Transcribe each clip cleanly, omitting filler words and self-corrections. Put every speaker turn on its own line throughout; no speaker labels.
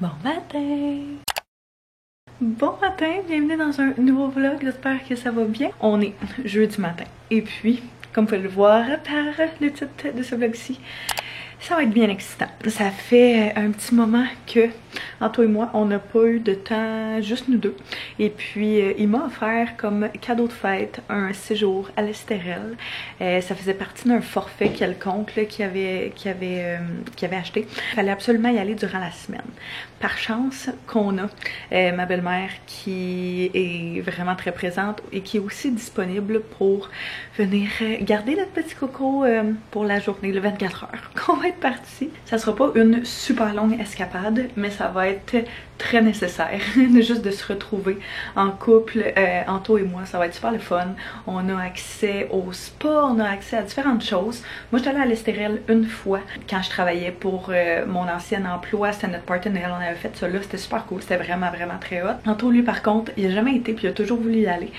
Bon matin! Bon matin, bienvenue dans un nouveau vlog, j'espère que ça va bien. On est jeudi matin et puis, comme vous pouvez le voir par le titre de ce vlog-ci, ça va être bien excitant. Ça fait un petit moment que, Anto et moi, on n'a pas eu de temps, juste nous deux. Et puis, il m'a offert comme cadeau de fête un séjour à l'Estérel. Ça faisait partie d'un forfait quelconque qu'il avait acheté. Il fallait absolument y aller durant la semaine. Par chance qu'on a ma belle-mère qui est vraiment très présente et qui est aussi disponible pour venir garder notre petit coco pour la journée, le 24 heures qu'on va être parti. Ça sera pas une super longue escapade, mais ça va être très nécessaire juste de se retrouver en couple, Anto et moi. Ça va être super le fun. On a accès au spa, on a accès à différentes choses. Moi, j'étais allée à l'Estérel une fois quand je travaillais pour mon ancien emploi. C'était notre party de Noël. On avait fait ça là. C'était super cool. C'était vraiment très hot. Anto, lui, par contre, il a jamais été puis il a toujours voulu y aller.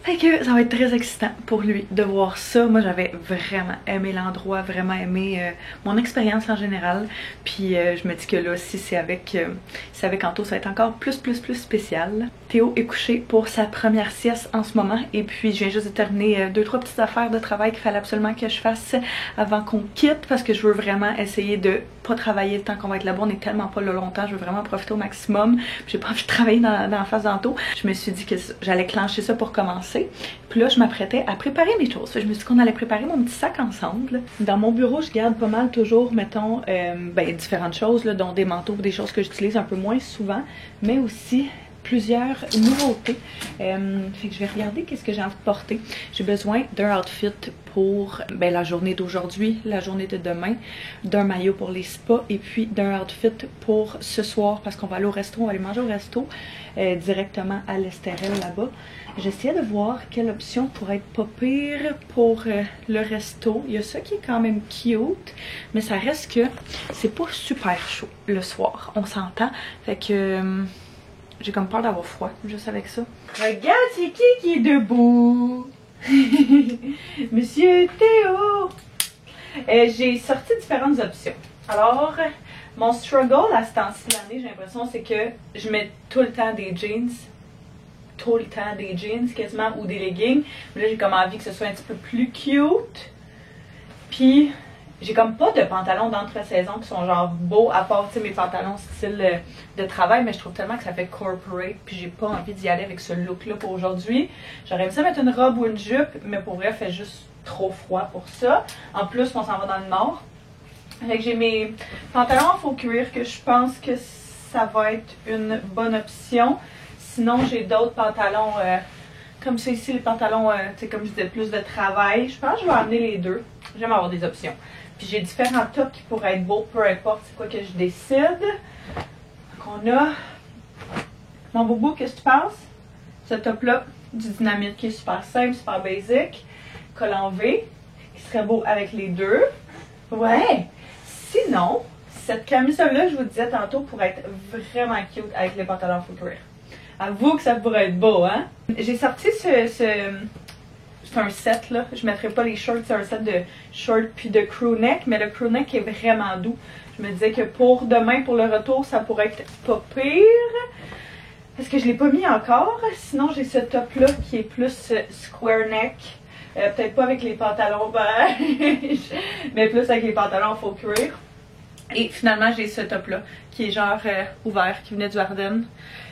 Fait que ça va être très excitant pour lui de voir ça. Moi, j'avais vraiment aimé l'endroit, vraiment aimé mon expérience en général. Puis je me dis que là, si c'est avec Anto, ça va être encore plus spécial. Théo est couché pour sa première sieste en ce moment. Et puis, je viens juste de terminer 2-3 petites affaires de travail qu'il fallait absolument que je fasse avant qu'on quitte. Parce que je veux vraiment essayer de pas travailler le temps qu'on va être là-bas. On est tellement pas là longtemps. Je veux vraiment profiter au maximum. J'ai pas envie de travailler dans la face d'Anto. Je me suis dit que j'allais clencher ça pour commencer. Puis là, je m'apprêtais à préparer mes choses. Je me suis dit qu'on allait préparer mon petit sac ensemble. Dans mon bureau, je garde pas mal toujours, mettons, différentes choses, là, dont des manteaux, des choses que j'utilise un peu moins souvent, mais aussi plusieurs nouveautés. Fait que je vais regarder qu'est-ce que j'ai envie de porter. J'ai besoin d'un outfit pour la journée d'aujourd'hui, la journée de demain, d'un maillot pour les spas et puis d'un outfit pour ce soir parce qu'on va aller au resto, on va aller manger au resto directement à l'Estérel là-bas. J'essayais de voir quelle option pourrait être pas pire pour le resto. Il y a ça qui est quand même cute, mais ça reste que c'est pas super chaud le soir, on s'entend. Fait que j'ai comme peur d'avoir froid, juste avec ça. Regarde, c'est qui est debout? Monsieur Théo! J'ai sorti différentes options. Alors, mon struggle à ce temps-ci de l'année, j'ai l'impression, c'est que je mets tout le temps des jeans. Tout le temps des jeans quasiment ou des leggings. Mais là, j'ai comme envie que ce soit un petit peu plus cute. Puis, j'ai comme pas de pantalons d'entre-saison qui sont genre beaux, à part mes pantalons style de travail, mais je trouve tellement que ça fait corporate, puis j'ai pas envie d'y aller avec ce look-là pour aujourd'hui. J'aurais aimé ça mettre une robe ou une jupe, mais pour vrai, il fait juste trop froid pour ça. En plus, on s'en va dans le nord. Fait que j'ai mes pantalons en faux cuir que je pense que ça va être une bonne option. Sinon, j'ai d'autres pantalons comme ça ici, les pantalons, comme je disais, plus de travail. Je pense que je vais amener les deux. J'aime avoir des options. Puis j'ai différents tops qui pourraient être beaux, peu importe c'est quoi que je décide. Donc on a mon boubou, qu'est-ce que tu penses? Ce top-là, du dynamite qui est super simple, super basic. Collant V, qui serait beau avec les deux. Ouais! Sinon, cette camisole-là, je vous disais tantôt, pourrait être vraiment cute avec les pantalons full cuir. Avoue que ça pourrait être beau, hein? J'ai sorti c'est un set, là. Je mettrai pas les shorts, c'est un set de shorts puis de crewneck, mais le crewneck est vraiment doux. Je me disais que pour demain, pour le retour, ça pourrait être pas pire. Parce que je l'ai pas mis encore. Sinon, j'ai ce top-là qui est plus square neck. Peut-être pas avec les pantalons beige, mais plus avec les pantalons en faux cuir. Et finalement, j'ai ce top-là qui est genre ouvert, qui venait du Ardennes.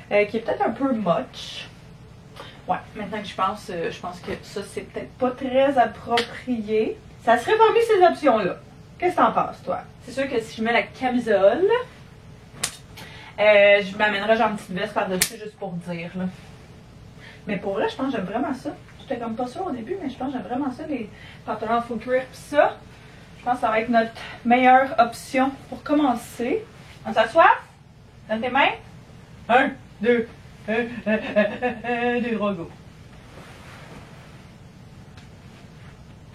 Qui est peut-être un peu much. Ouais, maintenant que je pense que ça, c'est peut-être pas très approprié. Ça serait parmi ces options-là. Qu'est-ce que t'en penses, toi? C'est sûr que si je mets la camisole, je m'amènerais genre une petite veste par-dessus juste pour dire, là. Mais pour vrai, je pense que j'aime vraiment ça. J'étais comme pas sûre au début, mais je pense que j'aime vraiment ça, les pantalons full cuir. Pis ça, je pense que ça va être notre meilleure option pour commencer. On s'assoit? Donne tes mains. 1, 2, 2, go.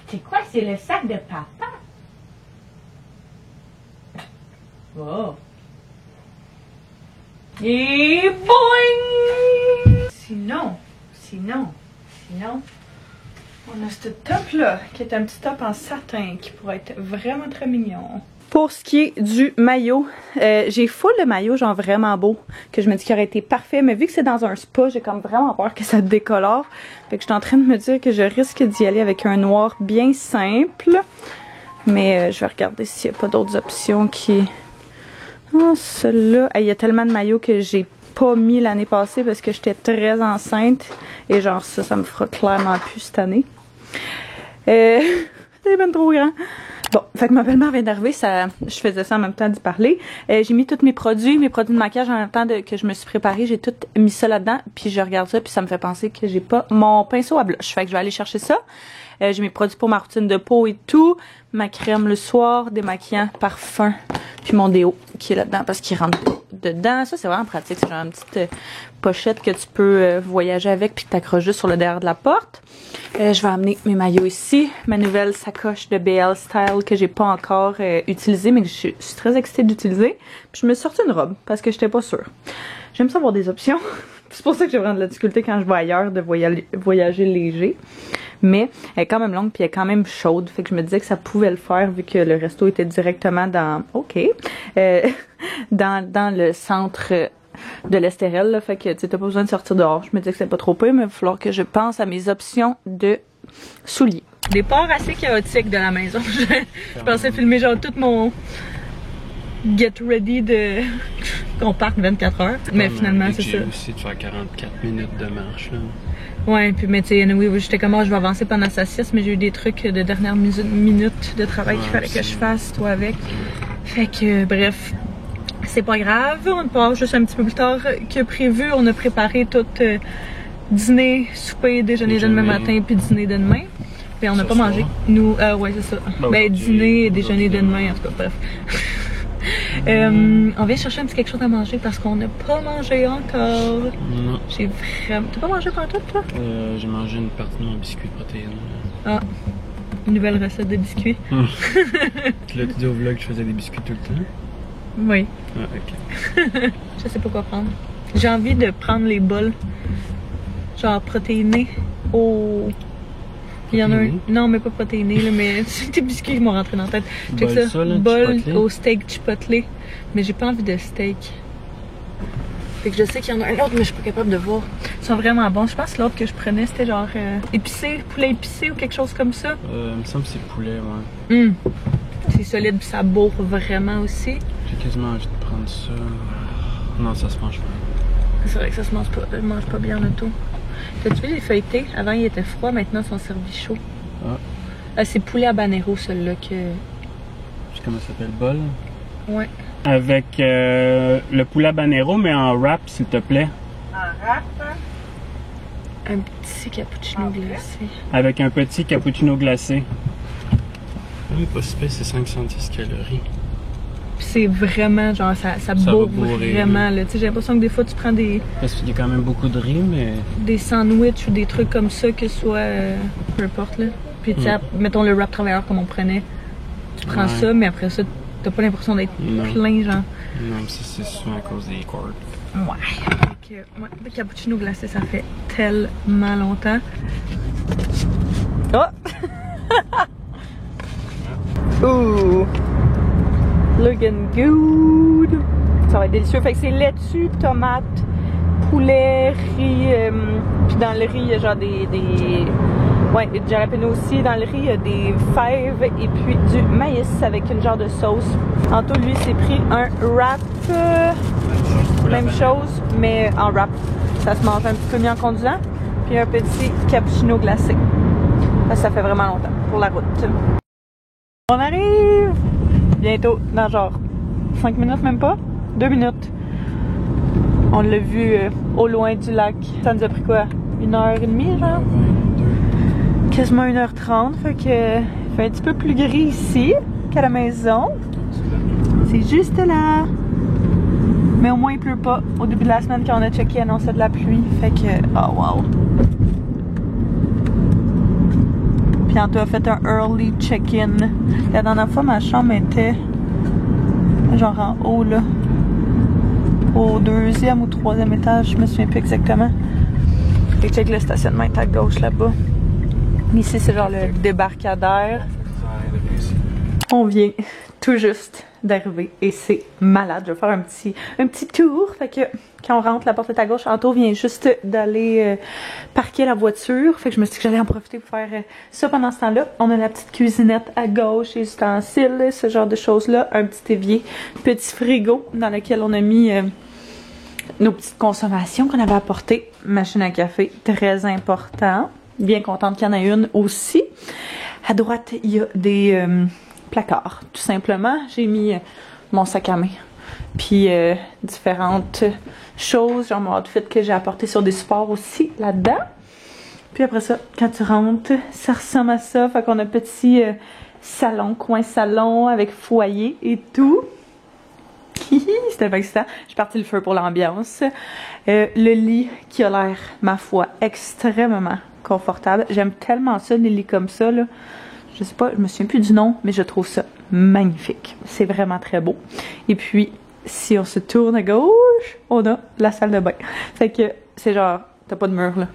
C'est quoi? C'est le sac de papa.
Oh. Et boing! Sinon, on a ce top là, qui est un petit top en satin, qui pourrait être vraiment très mignon. Pour ce qui est du maillot, j'ai full le maillot genre vraiment beau, que je me dis qu'il aurait été parfait, mais vu que c'est dans un spa, j'ai comme vraiment peur que ça décolore. Fait que je suis en train de me dire que je risque d'y aller avec un noir bien simple. Mais je vais regarder s'il n'y a pas d'autres options qui... Oh, celui-là, il y a tellement de maillots que j'ai pas mis l'année passée parce que j'étais très enceinte. Et genre ça me fera clairement plus cette année. C'est bien trop grand. Bon, fait que ma belle-mère vient d'arriver, je faisais ça en même temps d'y parler. J'ai mis tous mes produits de maquillage en même temps que je me suis préparée. J'ai tout mis ça là-dedans, puis je regarde ça, puis ça me fait penser que j'ai pas mon pinceau à blush. Fait que je vais aller chercher ça. J'ai mes produits pour ma routine de peau et tout. Ma crème le soir, démaquillant, parfum, puis mon déo qui est là-dedans parce qu'il rentre pas dedans. Ça, c'est vraiment pratique. C'est genre une petite pochette que tu peux voyager avec puis que t'accroches juste sur le derrière de la porte. Je vais amener mes maillots ici. Ma nouvelle sacoche de BL Style que j'ai pas encore utilisée, mais que je suis très excitée d'utiliser. Puis je me suis sorti une robe parce que j'étais pas sûre. J'aime ça avoir des options. C'est pour ça que j'ai vraiment de la difficulté quand je vais ailleurs de voyager léger. Mais elle est quand même longue puis elle est quand même chaude. Fait que je me disais que ça pouvait le faire vu que le resto était directement dans... OK. Dans le centre de l'Estérel. Fait que tu n'as pas besoin de sortir dehors. Je me disais que c'était pas trop pire, mais il va falloir que je pense à mes options de souliers. Départ assez chaotique de la maison. Je pensais filmer genre tout mon... get ready de qu'on parte 24 heures. Mais finalement, c'est ça.
J'ai aussi de faire 44 minutes de marche, là.
Ouais, puis mais tu sais, oui, j'étais comme, je vais avancer pendant sa sieste, mais j'ai eu des trucs de dernière minute de travail qu'il fallait que je fasse, toi avec. Fait que, bref, c'est pas grave. On part juste un petit peu plus tard que prévu. On a préparé tout dîner, souper, déjeuner de demain matin, puis dîner de demain. Puis on n'a pas mangé. Nous, ouais, c'est ça. Ben, dîner et déjeuner de demain, en tout cas, bref. On vient chercher un petit quelque chose à manger parce qu'on n'a pas mangé encore.
Non.
J'ai vraiment... T'as pas mangé pendant tout, toi?
J'ai mangé une partie de mon biscuit de protéines.
Ah, une nouvelle recette de biscuits.
Tu l'as dit au vlog que je faisais des biscuits tout le temps?
Oui.
Ah, ok.
Je sais pas quoi prendre. J'ai envie de prendre les bols, genre protéinés au... Il y en a un... Non, mais pas protéiné, là, mais c'est des biscuits qui m'ont rentré dans la tête. Check ça, bol au steak chipotle. Mais j'ai pas envie de steak. Fait que je sais qu'il y en a un autre, mais je suis pas capable de voir. Ils sont vraiment bons. Je pense que l'autre que je prenais, c'était genre épicé, poulet épicé ou quelque chose comme ça.
Il me semble que c'est poulet, ouais.
C'est solide, puis ça bourre vraiment aussi.
J'ai quasiment envie de prendre ça. Non, ça se mange pas.
C'est vrai que ça se mange pas bien le tout. T'as-tu vu les feuilletés? Avant, il était froid, maintenant, ils sont servis chauds. Ah. C'est poulet habanero, celui-là, que...
Je sais comment ça s'appelle, bol?
Ouais.
Avec le poulet habanero, mais en wrap, s'il te plaît.
En wrap?
Un petit cappuccino glacé.
Avec un petit cappuccino glacé. Oui, pas si pire, c'est 510 calories.
C'est vraiment, genre, ça bourre vraiment, là. Tu sais, j'ai l'impression que des fois, tu prends des...
Parce qu'il y a quand même beaucoup de riz, mais... Des
sandwichs ou des trucs comme ça, que ce soit... peu importe, là. Puis, tu sais, mettons le wrap travailleur comme on prenait. Tu prends ça, mais après ça, t'as pas l'impression d'être plein, genre.
Non, c'est souvent à cause des cordes.
Ouais. Donc, ouais, le cappuccino glacé, ça fait tellement longtemps. Oh! Ouh! Looking good! Ça va être délicieux. Fait que c'est laitue, tomate, poulet, riz. Puis dans le riz, il y a genre des ouais, des jalapeno aussi. Dans le riz, il y a des fèves et puis du maïs avec une genre de sauce. Anto, lui, s'est pris un wrap. Même chose, mais en wrap. Ça se mange un petit peu mieux en conduisant. Puis un petit cappuccino glacé. Ça fait vraiment longtemps pour la route. On arrive! Bientôt, dans genre 5 minutes, même pas? 2 minutes. On l'a vu au loin du lac. Ça nous a pris quoi? 1h30, genre? 22. Quasiment 1h30. Fait que il fait un petit peu plus gris ici qu'à la maison. C'est juste là. Mais au moins, il pleut pas. Au début de la semaine, quand on a checké, il annonçait de la pluie. Fait que, oh wow. Puis Anto a fait un early check-in. La dernière fois, ma chambre était genre en haut, là. Au 2e ou 3e étage, je me souviens plus exactement. Fait que check, le stationnement est à gauche là-bas. Ici, c'est genre le débarcadère. On vient tout juste d'arriver et c'est malade. Je vais faire un petit tour. Fait que quand on rentre, la porte est à gauche. Anto vient juste d'aller parquer la voiture. Fait que je me suis dit que j'allais en profiter pour faire ça pendant ce temps-là. On a la petite cuisinette à gauche, les ustensiles, ce genre de choses-là. Un petit évier, petit frigo dans lequel on a mis nos petites consommations qu'on avait apportées. Machine à café, très important. Bien contente qu'il y en a une aussi. À droite, il y a des placards, tout simplement. J'ai mis mon sac à main. Puis différentes choses, genre mon outfit que j'ai apporté sur des supports aussi là-dedans. Puis après ça, quand tu rentres, ça ressemble à ça. Fait qu'on a un petit salon, coin salon avec foyer et tout. C'était pas excitant. J'ai parti le feu pour l'ambiance. Le lit qui a l'air, ma foi, extrêmement confortable. J'aime tellement ça, les lits comme ça, là. Je sais pas, je me souviens plus du nom, mais je trouve ça magnifique. C'est vraiment très beau. Et puis, si on se tourne à gauche, on a la salle de bain. Fait que c'est genre, t'as pas de mur, là.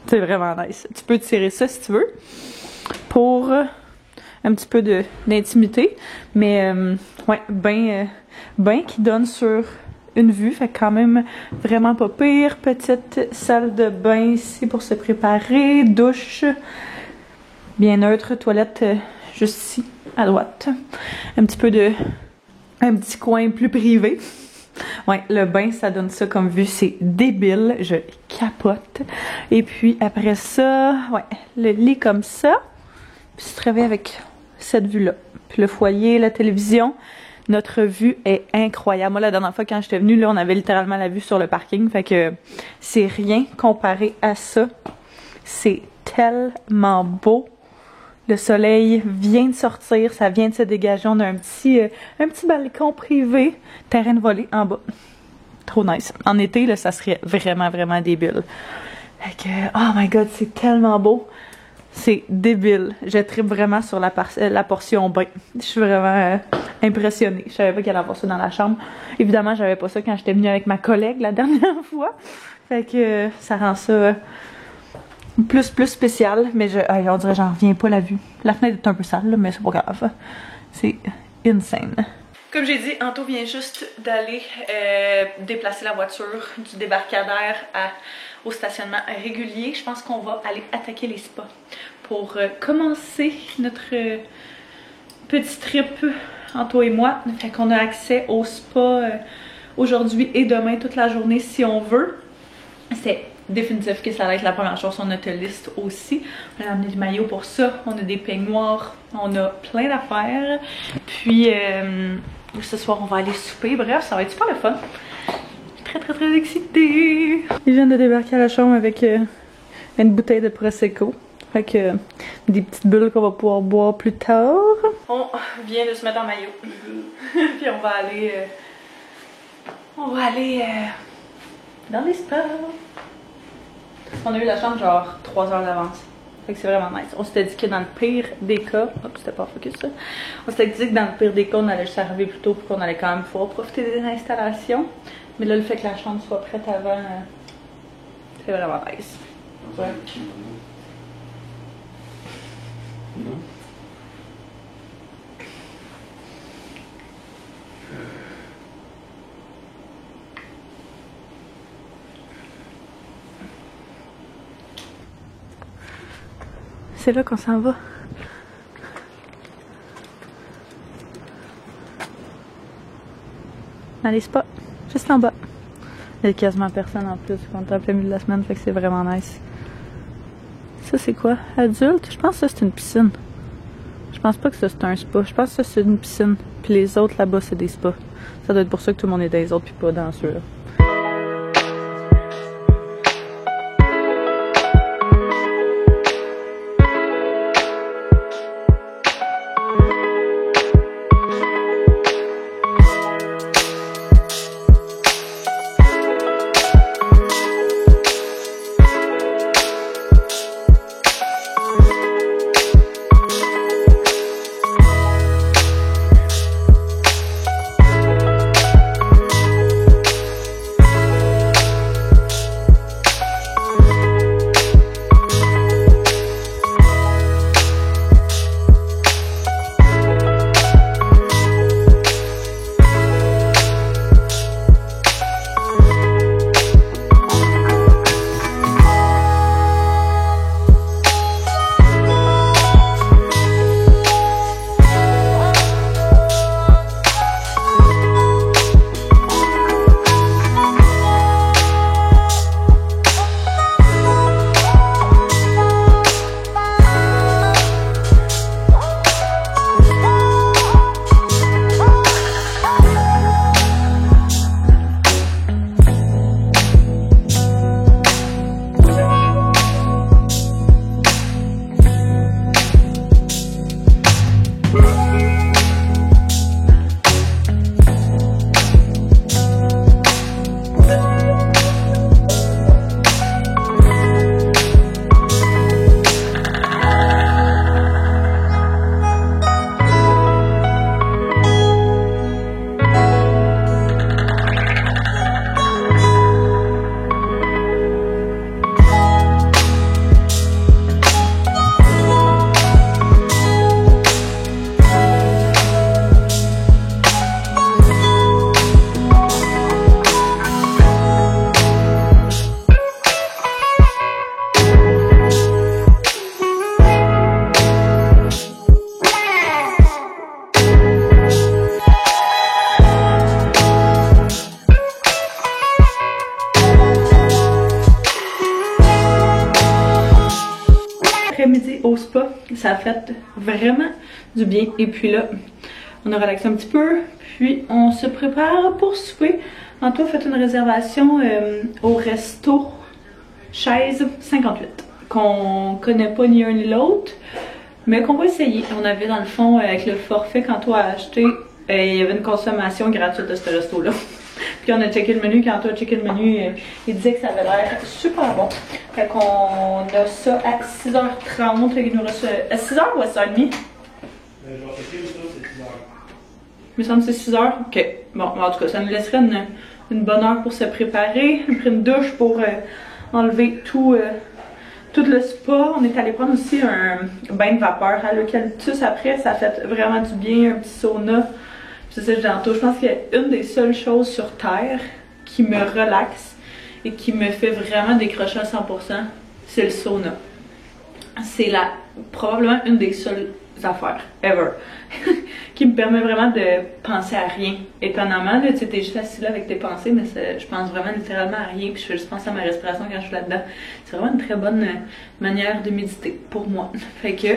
C'est vraiment nice. Tu peux tirer ça si tu veux. Pour un petit peu d'intimité. Mais, ouais, bain qui donne sur une vue. Fait quand même vraiment pas pire. Petite salle de bain ici pour se préparer. Douche. Bien neutre, toilette juste ici, à droite. Un petit coin plus privé. Ouais, le bain, ça donne ça comme vue, c'est débile, je capote. Et puis après ça, ouais, le lit comme ça. Puis tu te réveilles avec cette vue-là. Puis le foyer, la télévision, notre vue est incroyable. Moi, la dernière fois quand j'étais venue, là, on avait littéralement la vue sur le parking. Fait que c'est rien comparé à ça. C'est tellement beau. Le soleil vient de sortir, ça vient de se dégager. On a un petit balcon privé, terrain de volée en bas. Trop nice. En été, là, ça serait vraiment, vraiment débile. Fait que, oh my god, c'est tellement beau. C'est débile. Je tripe vraiment sur la portion bain. Je suis vraiment impressionnée. Je savais pas qu'il allait avoir ça dans la chambre. Évidemment, j'avais pas ça quand j'étais venue avec ma collègue la dernière fois. Fait que ça rend ça plus spécial, mais on dirait j'en reviens pas la vue. La fenêtre est un peu sale, là, mais c'est pas grave. C'est insane. Comme j'ai dit, Anto vient juste d'aller déplacer la voiture du débarcadère au stationnement régulier. Je pense qu'on va aller attaquer les spas pour commencer notre petit trip, Anto et moi. Fait qu'on a accès au spa aujourd'hui et demain toute la journée si on veut. C'est définitif que ça va être la première chose sur notre liste aussi. On a amené du maillot pour ça, on a des peignoirs, on a plein d'affaires. Puis ce soir on va aller souper, bref ça va être super le fun. Très excitée. Ils viennent de débarquer à la chambre avec une bouteille de Prosecco. Fait que des petites bulles qu'on va pouvoir boire plus tard. On vient de se mettre en maillot. Puis on va aller dans les spas. On a eu la chambre genre 3 heures d'avance. Fait que c'est vraiment nice. On s'était dit que dans le pire des cas... Hop, c'était pas focus ça. On s'était dit que dans le pire des cas, on allait juste arriver plus tôt pour qu'on allait quand même pouvoir profiter des installations. Mais là, le fait que la chambre soit prête avant, c'est vraiment nice. Ouais. C'est là qu'on s'en va. Dans les spas, juste en bas. Il y a quasiment personne en plus quand on est en plein milieu de la semaine, fait que c'est vraiment nice. Ça c'est quoi? Adulte? Je pense que ça c'est une piscine. Je pense pas que ça c'est un spa. Je pense que ça c'est une piscine. Puis les autres là-bas c'est des spas. Ça doit être pour ça que tout le monde est dans les autres puis pas dans ceux-là. au spa. Ça a fait vraiment du bien. Et puis là, on a relaxé un petit peu. Puis on se prépare pour souper. Antoine a fait une réservation au resto Chaise 58. Qu'on connaît pas ni un ni l'autre. Mais qu'on va essayer. On avait dans le fond, avec le forfait qu'Antoine a acheté, il y avait une consommation gratuite de ce resto-là. Puis on a checké le menu, quand on a checké le menu, il disait que ça avait l'air super bon. Fait qu'on a ça à 6h30, il nous reste à 6h ou à 6h30?
Je vais checker ça, c'est 6h.
Il me semble que c'est 6h. Ok, bon, en tout cas, ça nous laisserait une bonne heure pour se préparer. On a pris une douche pour enlever tout le spa. On est allé prendre aussi un bain de vapeur à l'eucalyptus après, ça a fait vraiment du bien, un petit sauna. C'est ça, je pense qu'il y a une des seules choses sur Terre qui me relaxe et qui me fait vraiment décrocher à 100%, c'est le sauna. C'est probablement une des seules affaires, ever, qui me permet vraiment de penser à rien. Étonnamment, là, tu sais, t'es juste assis là avec tes pensées, mais je pense vraiment littéralement à rien, puis je fais juste penser à ma respiration quand je suis là-dedans. C'est vraiment une très bonne manière de méditer pour moi. Fait que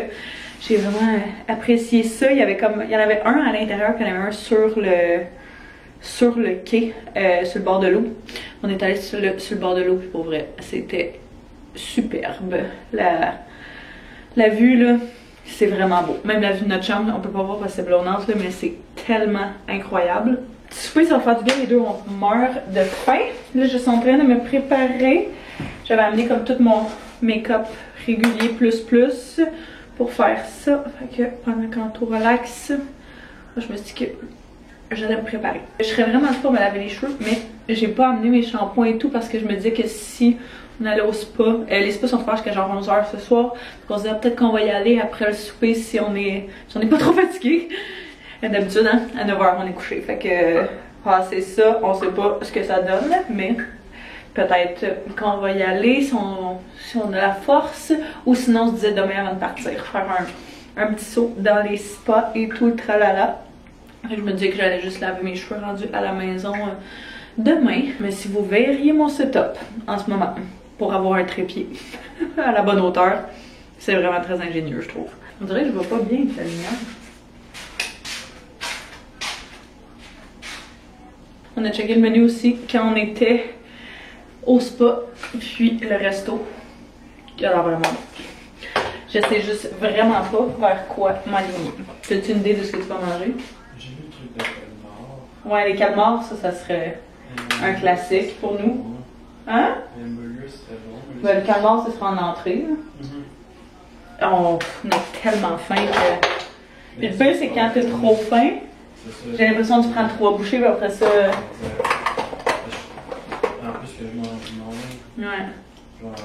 j'ai vraiment apprécié ça. Il y en avait un à l'intérieur, puis il y en avait un sur le quai, sur le bord de l'eau. On est allé sur le bord de l'eau, puis pour vrai, c'était superbe. La vue, là, c'est vraiment beau. Même la vue de notre chambre, on peut pas voir parce que c'est blonnante, là, mais c'est tellement incroyable. Souper, ça va faire du bien, les deux, on meurt de faim. Là, je suis en train de me préparer. J'avais amené comme tout mon make-up régulier plus pour faire ça. Fait que pendant qu'on relaxe, je me suis dit que j'allais me préparer. Je serais vraiment pas pour me laver les cheveux, mais j'ai pas amené mes shampoings et tout parce que je me disais que si on allait au spa, les spas sont ouverts jusqu'à genre 11h ce soir, donc on se disait peut-être qu'on va y aller après le souper si on est pas trop fatigué. D'habitude, hein, à 9h on est couché, fait que passer ça, on sait pas ce que ça donne, mais peut-être qu'on va y aller si on a la force, ou sinon on se disait demain avant de partir, faire un petit saut dans les spas et tout le tralala. Je me disais que j'allais juste laver mes cheveux rendus à la maison demain, mais si vous verriez mon setup en ce moment, pour avoir un trépied à la bonne hauteur, c'est vraiment très ingénieux, je trouve. On dirait que je vois pas bien avec la lumière. On a checké le menu aussi quand on était au spa, puis le resto. Il a l'air vraiment bon. Je sais juste vraiment pas vers quoi m'aligner. As-tu une idée de ce que tu vas manger?
J'ai vu le truc de calmar.
Ouais, les calmars, ça serait un classique pour nous. Hein?
Le burger, serait bon.
Ben, le calmar, ce sera en entrée. On a tellement faim que... Puis le pire, c'est quand t'es trop faim, j'ai l'impression que tu prends 3 bouchées, puis après ça...
En plus que je mange.
Ouais.
Genre...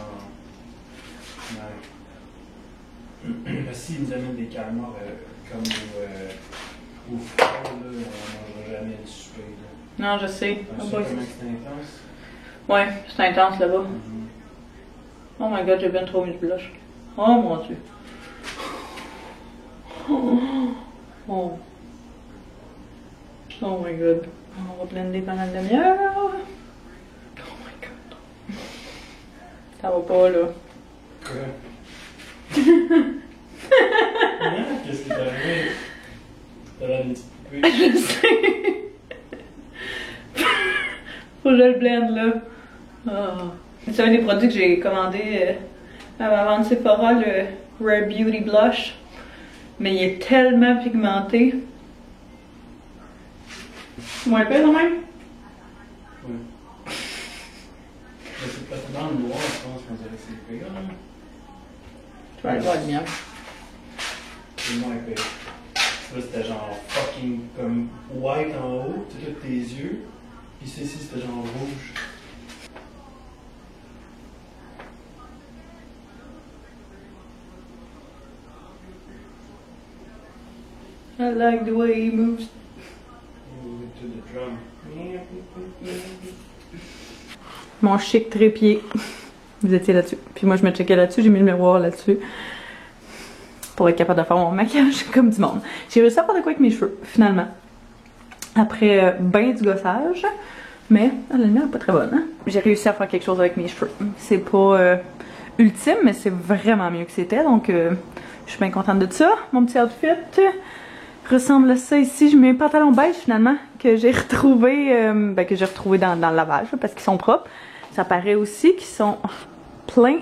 Ouais. S'ils nous amènent des calmars comme au froid, là, on mangera jamais du souper.
Non, je sais.
Tu sais comment c'est intense?
Ouais, c'est intense là-bas. Oh my god, j'ai bien trop mis de blush. Oh mon dieu. Oh. Oh my god. On va blender pendant une demi-heure. Oh my god. Ça va pas là.
Quoi? Qu'est-ce qui t'est arrivé? T'avais une petite poupée?
Je sais. Faut que je le blende là. Oh. C'est un des produits que j'ai commandé à ma vente Sephora, le Rare Beauty Blush. Mais il est tellement pigmenté. Moins pire quand même?
Oui. Mais c'est pas dans le noir, je pense qu'on dirait que c'est pire.
Tu vas aller voir le mien.
C'est moins pire. Là, c'était genre fucking comme white en haut, tu sais, tes yeux. Puis ici, c'était genre rouge.
I like the way he moves.
To the drum.
Mon chic trépied. Vous étiez là-dessus. Puis moi, je me checkais là-dessus. J'ai mis le miroir là-dessus. Pour être capable de faire mon maquillage comme du monde. J'ai réussi à faire de quoi avec mes cheveux, finalement. Après ben du gossage. Mais la lumière n'est pas très bonne. Hein? J'ai réussi à faire quelque chose avec mes cheveux. C'est pas ultime, mais c'est vraiment mieux que c'était. Donc, Je suis bien contente de ça. Mon petit outfit ressemble à ça ici. Je mets un pantalon beige finalement que j'ai retrouvé, dans le lavage parce qu'ils sont propres. Ça paraît aussi qu'ils sont pleins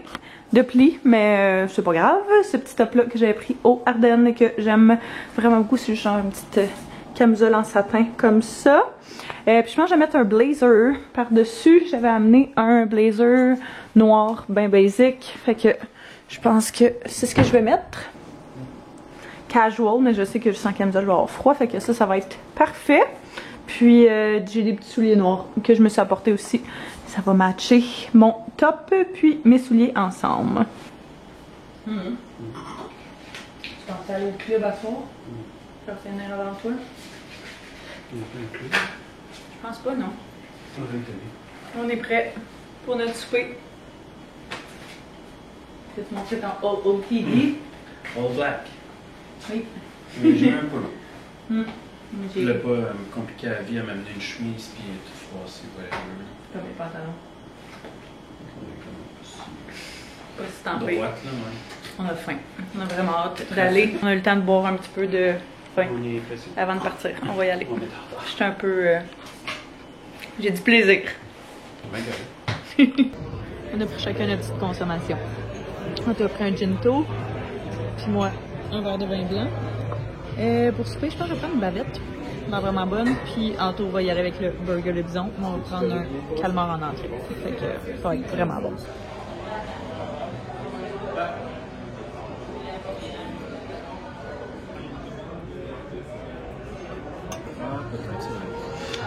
de plis, mais c'est pas grave. Ce petit top là que j'avais pris au Ardennes et que j'aime vraiment beaucoup, c'est genre une petite camisole en satin comme ça. Puis je pense que je vais mettre un blazer par-dessus. J'avais amené un blazer noir, ben basic. Fait que je pense que c'est ce que je vais mettre. Casual, mais je sais que juste en camisole, je vais avoir froid. Fait que ça va être parfait. Puis j'ai des petits souliers noirs que je me suis apporté aussi. Ça va matcher mon top puis mes souliers ensemble. Tu penses aller au club à soir? Je vais finir avant toi. Je pense pas, non. On est prêt pour notre souper. Je vais te montrer ton OOTD.
All black.
Oui.
Mais j'ai même pas là. Je voulais pas me compliquer la vie à m'amener une chemise puis tout froissé, whatever.
Comme les pantalons. Pas si t'en
Droite, là, ouais.
On a faim. On a vraiment hâte d'aller. On a eu le temps de boire un petit peu de vin avant de partir. On va y aller. J'étais un peu... J'ai du plaisir. On a pris chacun notre petite consommation. On t'a pris un ginto, puis moi, un verre de vin blanc. Pour souper, je pense que je vais prendre une bavette. Elle est vraiment bonne. Puis Anto va y aller avec le burger le bison. On va prendre un calmar en entrée. Fait que ça va être vraiment bon.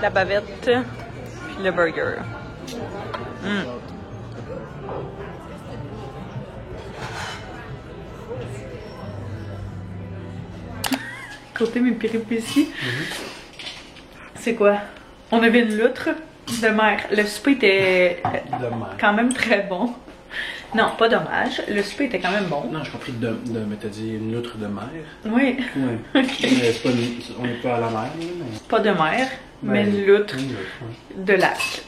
La bavette, puis le burger. Côté mes péripéties, c'est quoi? On avait une loutre de mer. Le souper était quand même très bon. Non, pas dommage. Le souper était quand même bon.
Non, j'ai compris mais t'as dit une loutre de mer.
Oui.
Ouais. On n'est pas à la mer, mais...
Pas de mer, mais une loutre de lac.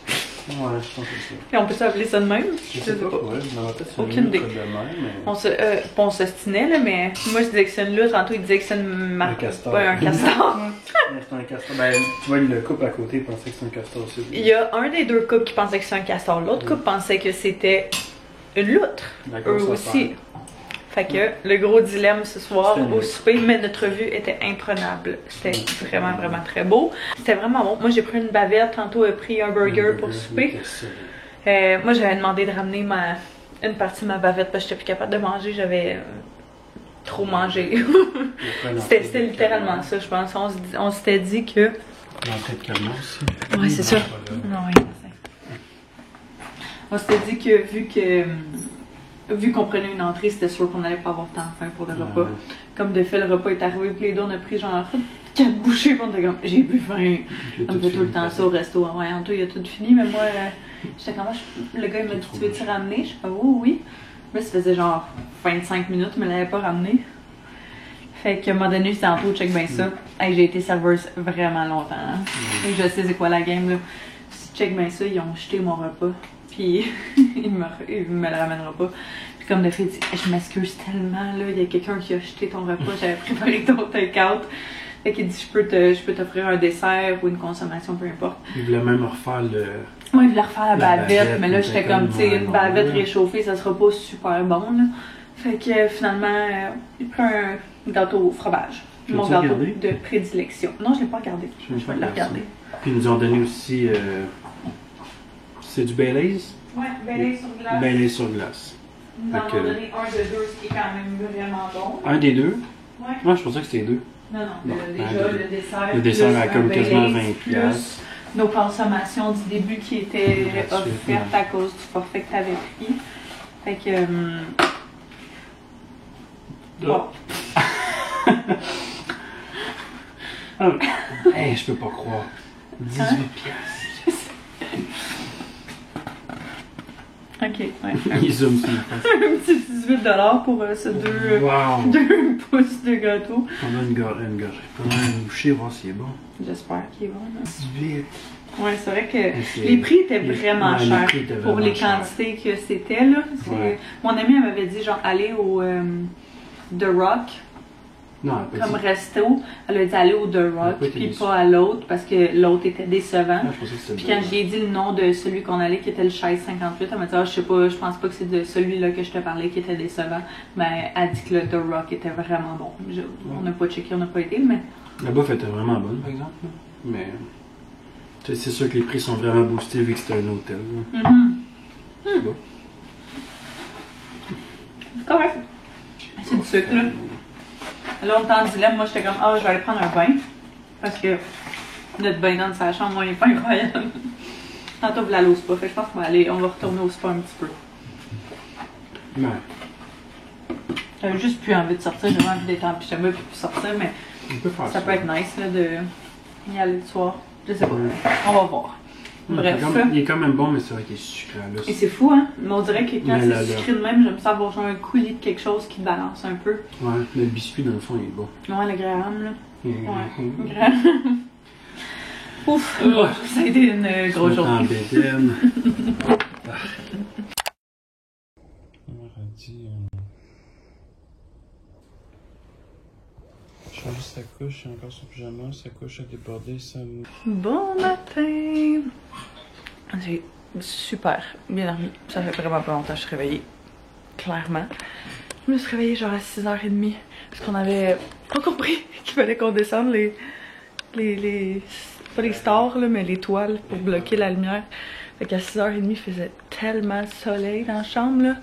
Ouais, je pense que c'est ça.
Et on peut s'appeler ça de même?
Je sais pas. Ouais, dans ma tête, c'est
aucune idée.
De mer,
mais... On s'ostinait, là, mais moi je disais que c'est une loutre, Anto il disait que c'est
un castor.
Ouais, un castor.
C'est un castor. Ben, tu vois, le couple à côté pensait que c'est un castor aussi.
Il y a un des deux couples qui pensait que c'est un castor, l'autre couple pensait que c'était une loutre. Eux aussi. Fait que le gros dilemme ce soir au souper, mais notre vue était imprenable. C'était vraiment, vraiment très beau. C'était vraiment bon. Moi j'ai pris une bavette, tantôt a pris un burger pour souper. Moi j'avais demandé de ramener une partie de ma bavette parce que j'étais plus capable de manger, j'avais trop mangé. C'était littéralement ça, je pense. On s'était dit que...
L'entrée de calmar aussi.
Ouais, c'est ça. Non, oui. On s'était dit que vu qu'on prenait une entrée, c'était sûr qu'on n'allait pas avoir tant faim pour le repas. Comme de fait, le repas est arrivé, puis les deux, on a pris genre 4 bouchées, puis on était comme, j'ai plus faim. On fait tout le temps ça au resto. Ouais, Anto, il a tout fini, mais moi, j'étais comme, le gars, il m'a dit, tu veux-tu ramener? Je suis comme, oui. Mais ça faisait genre 25 minutes, mais il l'avait pas ramené. Fait qu'à un moment donné, c'était Anto, check bien ça. Hey, j'ai été serveuse vraiment longtemps. Hein. Et je sais c'est quoi la game, là. Check bien ça, ils ont jeté mon repas. Puis il me le ramènera pas. Puis comme de fait, il dit, je m'excuse tellement, là, il y a quelqu'un qui a jeté ton repas, j'avais préparé ton take-out. Fait qu'il dit, je peux t'offrir un dessert ou une consommation, peu importe. Il voulait même refaire le... Oui, il voulait refaire la bavette, mais là j'étais comme, tu sais, une bavette réchauffée, ça sera pas super bon, là. Fait que finalement, il prend un gâteau au fromage. Mon gâteau de prédilection. Non, je l'ai pas regardé. Je vais le regarder.
Puis ils nous ont donné aussi... C'est du Baileys?
Ouais, Baileys sur glace.
Baileys sur glace.
Ils nous en ont donné un de deux, ce qui est quand même vraiment bon.
Un des deux?
Ouais.
Moi, je pensais que c'était deux.
Non, déjà, le dessert.
Le dessert a comme quasiment 20$.
Plus nos consommations du début qui étaient offertes à cause du forfait que tu avais pris. Fait que. Bon.
Hey, je peux pas croire. 18$.
Ok, ouais.
Il zoome sur
un petit 18$ pour ce 2 pouces de gâteau.
On a une gorgée. On a une bouchée, voir s'il est bon.
J'espère qu'il est bon.
18.
Ouais, c'est vrai que les prix étaient vraiment chers pour les quantités que c'était, là. Mon amie, elle m'avait dit, genre, aller The Rock.
Non, elle a
Comme
pas dit.
resto, elle a dit aller au The Rock,
pas été
puis
déçue.
pas à l'autre, parce que l'autre était décevant.
Ah, je pensais que c'était
Puis quand je lui ai dit le nom de celui qu'on allait, qui était le Chaise 58, elle m'a dit, ah, je sais pas, je pense pas que c'est de celui-là que je te parlais qui était décevant. Mais elle dit que le The Rock était vraiment bon. On n'a pas checké, on n'a pas été, mais.
La bouffe était vraiment bonne, par exemple. Là. Mais tu sais, c'est sûr que les prix sont vraiment boostés vu que c'était un hôtel. Là. C'est bon.
C'est correct. C'est du sucre, là. Là, on est en dilemme. Moi, j'étais comme, ah, je vais aller prendre un bain. Parce que notre bain dans sa chambre, moi, il est pas incroyable. Tantôt, vous l'allez au spa. Fait que je pense qu'on va aller, on va retourner au spa un petit peu.
Ouais.
J'avais juste plus envie de sortir. J'avais envie d'être en pyjama puis de sortir, mais
On peut faire
ça peut être nice, là, de y aller le soir. Je sais pas. On va voir. Bref.
Il est quand même bon, mais c'est vrai qu'il est sucré à l'os.
Et c'est fou, hein? Mais on dirait que quand
Mais
c'est sucré de même, j'aime ça avoir genre un coulis de quelque chose qui balance un peu.
Ouais, le biscuit, dans le fond, il est bon.
Ouais, le Graham, là. Ouais. Graham. Ouf! Ça a été une grosse journée.
En bédaine. On aurait dit... Je change sa couche, je suis encore sous pyjama, sa couche a débordé, ça me...
Bon matin! J'ai super bien dormi. Ça fait vraiment pas longtemps que je suis réveillée. Clairement. Je me suis réveillée genre à 6h30 parce qu'on avait pas compris qu'il fallait qu'on descende pas les stores là, mais les toiles pour bloquer la lumière. Fait qu'à 6h30 il faisait tellement de soleil dans la chambre là.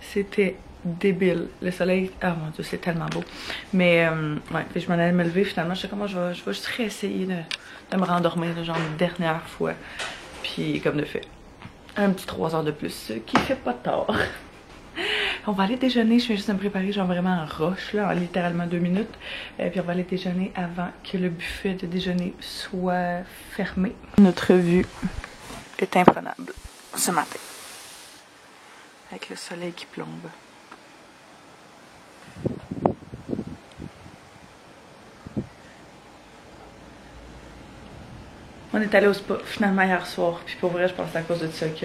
C'était débile. Le soleil, ah mon dieu, c'est tellement beau. Mais ouais, puis je m'en allais me lever finalement. Je sais comment je vais juste réessayer de me rendormir genre une dernière fois. Puis comme de fait, un petit 3 heures de plus, ce qui fait pas tort. On va aller déjeuner, je viens juste de me préparer genre vraiment en roche là, en littéralement 2 minutes. Puis on va aller déjeuner avant que le buffet de déjeuner soit fermé. Notre vue est imprenable ce matin. Avec le soleil qui plombe. On est allé au spa finalement hier soir, puis pour vrai je pense que c'est à cause de ça que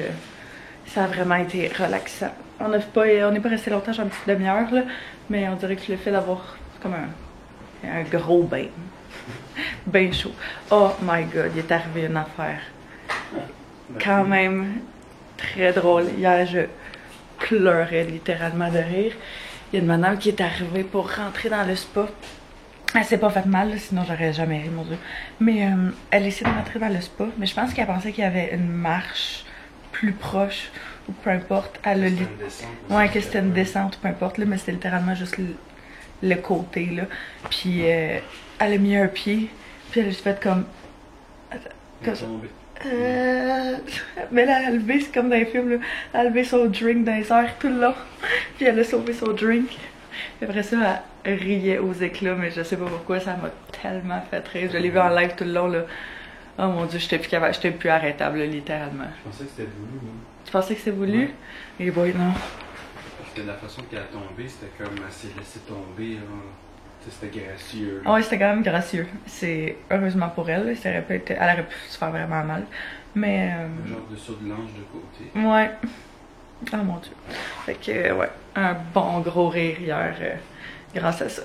ça a vraiment été relaxant. On n'est pas resté longtemps, genre une petite demi-heure là, mais on dirait que le fait d'avoir comme un gros bain, bain chaud. Oh my god, il est arrivé une affaire quand même très drôle. Hier je pleurais littéralement de rire. Il y a une madame qui est arrivée pour rentrer dans le spa. Elle s'est pas fait mal, là, sinon j'aurais jamais ri, mon dieu. Mais elle essaie de rentrer dans le spa, mais je pense qu'elle pensait qu'il y avait une marche plus proche, ou peu importe. Elle a ouais, que c'était une descente, peu importe, là, mais c'était littéralement juste le côté, là. Puis elle a mis un pied, puis elle a juste fait comme... comme ça. Mais là, elle a levé, c'est comme dans les films, là. Elle a levé son drink dans les airs tout le long, puis elle a sauvé son drink. Et après ça, elle riait aux éclats, mais je sais pas pourquoi, ça m'a tellement fait rire. Je l'ai vu en live tout le long, là. Oh mon dieu, j'étais plus capable, j'étais plus arrêtable, là, littéralement.
Je pensais que c'était voulu, moi.
Tu pensais que c'était voulu?
Ouais.
Et boy, non.
Parce que la façon qu'elle a tombé, c'était comme elle s'est laissée tomber, là. C'était gracieux. Là.
Ouais, c'était quand même gracieux. C'est heureusement pour elle, ça aurait pu elle aurait pu se faire vraiment mal. Mais.
Un genre de saut de l'ange de côté.
Ouais. Oh mon dieu. Fait que, ouais, un bon gros rire hier grâce à ça.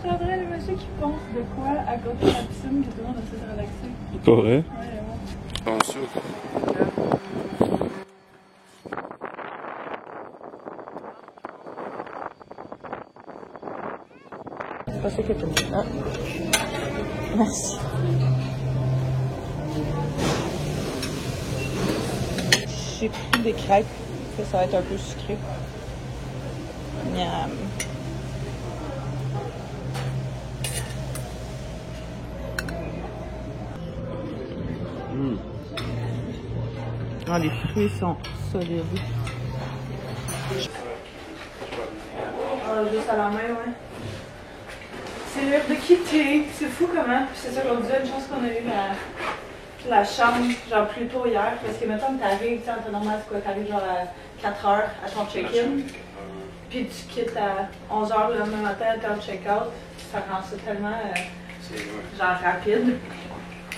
J'aimerais le monsieur qui pense de quoi à côté de la piscine que tout le monde essaie de relaxer.
Pas vrai?
Ouais,
Bon, ça.
c'est pas ça que tout le monde. Merci. J'ai pris des crêpes, ça va être un peu sucré. Miam. Ah, les fruits sont solides. Ah, juste à la main, ouais. C'est l'heure de quitter. C'est fou comment. C'est ça qu'on disait, une chance qu'on a eu la chambre genre plus tôt hier parce que mettons que t'arrives, tu sais, en temps normal c'est quoi, t'arrives genre à 4h à ton check-in, puis tu quittes à 11h le lendemain matin à ton check-out, ça rend ça tellement genre rapide.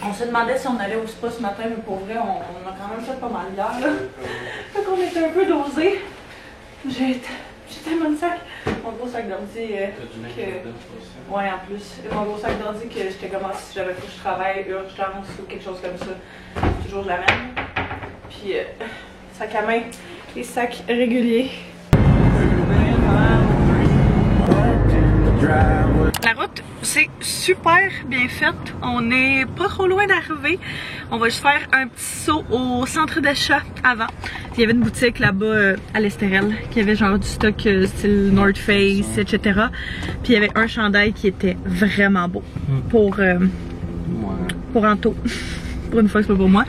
On se demandait si on allait au spa ce matin, mais pour vrai on a quand même fait pas mal hier là. Fait qu'on était un peu dosés. J'ai tellement de sacs. Mon gros sac d'ordi ouais, en plus. Mon gros sac d'ordi que j'étais comme si j'avais faut que je travaille, urgence ou quelque chose comme ça. Toujours je l'amène. Puis sac à main, les sacs réguliers. La route, c'est super bien faite. On n'est pas trop loin d'arriver. On va juste faire un petit saut au centre d'achat avant. Il y avait une boutique là-bas à l'Estérel qui avait genre du stock style North Face, etc. Puis il y avait un chandail qui était vraiment beau pour Anto. Pour une fois, c'est pas pour moi.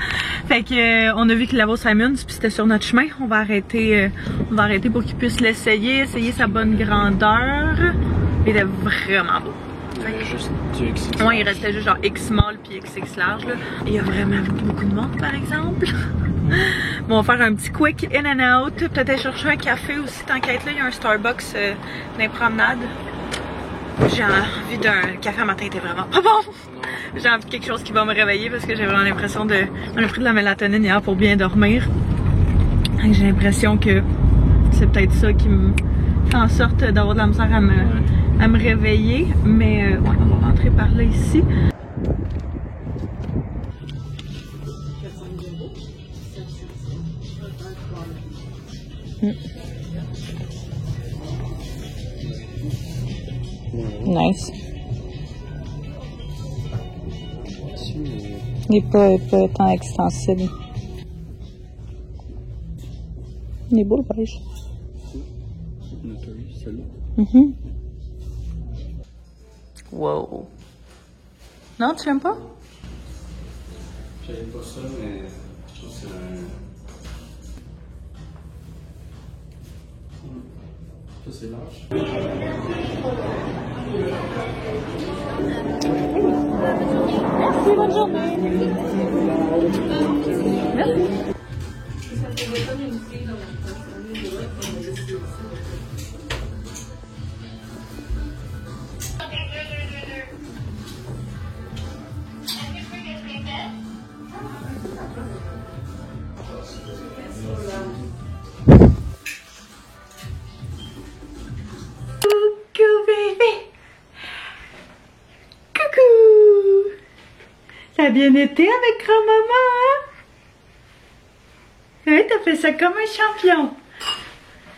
Fait que on a vu qu'il avait au Simons, puis c'était sur notre chemin. On va arrêter pour qu'il puisse l'essayer, essayer sa bonne grandeur. Il était vraiment beau.
Il y avait juste du XX.
Ouais, il restait juste genre X small puis XX large là. Il y a vraiment beaucoup de monde par exemple. Bon, on va faire un petit quick in and out. Peut-être aller chercher un café aussi. Tant qu'à être là, il y a un Starbucks dans les promenades. J'ai envie d'un café matin, il était vraiment pas bon. J'ai envie de quelque chose qui va me réveiller parce que j'ai vraiment l'impression de... On a pris de la mélatonine hier pour bien dormir. J'ai l'impression que c'est peut-être ça qui me fait en sorte d'avoir de la misère à me réveiller. Mais ouais, on va rentrer par là ici. Nice. Il n'est pas tant extensible. Il est beau le beige. Wow. Non, tu l'aimes pas?
J'aime pas ça, mais je trouve que c'est Ça, c'est large.
Merci, bonne journée. Merci. Ça a bien été avec grand-maman, hein? Ouais, t'as fait ça comme un champion.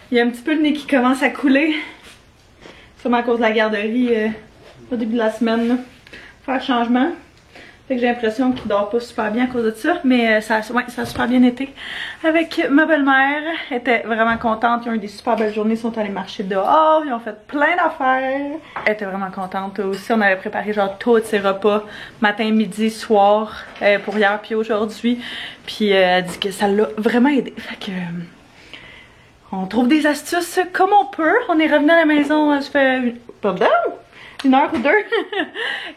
Il y a un petit peu le nez qui commence à couler. Sûrement à cause de la garderie au début de la semaine. Là. Faire changement. Fait que j'ai l'impression qu'il dort pas super bien à cause de ça. Mais ça a super bien été. Avec ma belle-mère, elle était vraiment contente. Ils ont eu des super belles journées. Ils sont allés marcher dehors. Ils ont fait plein d'affaires. Elle était vraiment contente aussi. On avait préparé genre tous ses repas. Matin, midi, soir. Pour hier puis aujourd'hui. Puis elle dit que ça l'a vraiment aidé. Fait que... on trouve des astuces comme on peut. On est revenu à la maison, ça fait... une heure ou deux.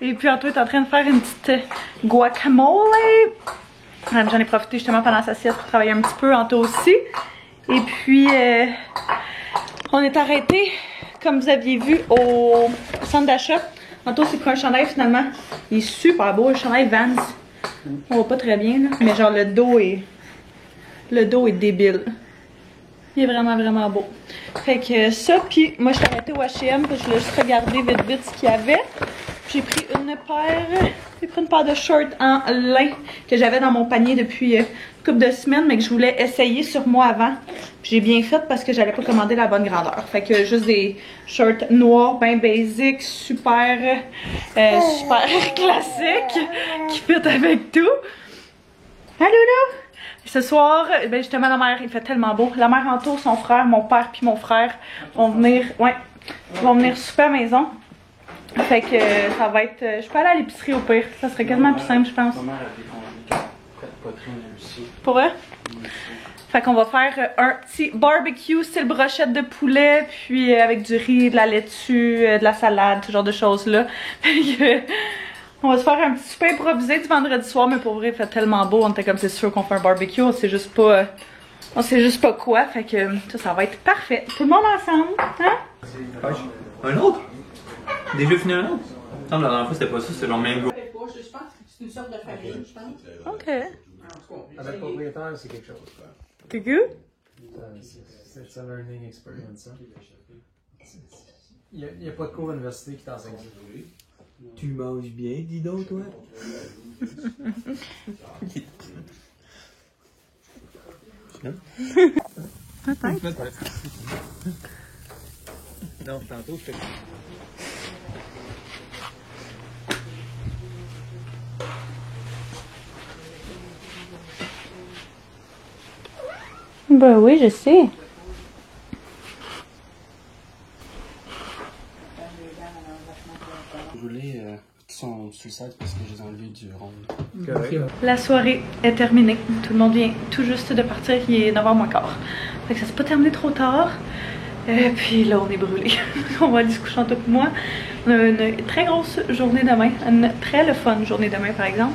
Et puis Anto est en train de faire une petite guacamole. J'en ai profité justement pendant sa sieste pour travailler un petit peu, Anto aussi. Et puis on est arrêté, comme vous aviez vu, au centre d'achat. Anto s'est pris un chandail finalement. Il est super beau, le chandail Vans. On voit pas très bien là, mais genre le dos est débile. Il est vraiment vraiment beau. Fait que ça, puis moi je suis arrêtée au H&M, puis je voulais juste regarder vite vite ce qu'il y avait. J'ai pris une paire de shorts en lin que j'avais dans mon panier depuis une couple de semaines, mais que je voulais essayer sur moi avant. J'ai bien fait parce que j'allais pas commander la bonne grandeur. Fait que juste des shorts noirs, bien basic, super classique, qui fit avec tout. Allô là! Ce soir, ben justement la mère, il fait tellement beau. La mère Anto, son frère, mon père puis mon frère vont venir, souper à la maison. Fait que ça va être, je peux aller à l'épicerie au pire. Ça serait quasiment plus simple, je pense.
Ma mère a décongelé poitrine aussi.
Pour vrai? Fait qu'on va faire un petit barbecue style brochette de poulet, puis avec du riz, de la laitue, de la salade, ce genre de choses là. Fait que On va se faire un petit souper improvisé du vendredi soir, mais pour vrai, il fait tellement beau. On était comme c'est sûr qu'on fait un barbecue, on sait juste pas quoi. Fait que ça va être parfait. Tout le monde ensemble, hein?
Un autre? Déjà fini un autre? Non, la dernière fois c'était pas ça, c'est genre mango.
Je pense que c'est une sorte de famille, je pense.
Ok.
Avec propriétaire, c'est quelque chose.
C'est good?
C'est un learning experience. Hein? Il n'y a pas de cours d'université qui t'enseigne ça. Tu manges bien, dis donc, toi?
Peut-être.
Non, tantôt, je fais.
Ben oui, je sais.
Brûlés qui sont sur le site parce que je les ai enlevés du rond.
La soirée est terminée. Tout le monde vient tout juste de partir. Il est 9h moins quart. Fait que ça s'est pas terminé trop tard. Puis là, on est brûlés. On va aller se coucher en tout moi. On a une très grosse journée demain. Une très fun journée demain, par exemple.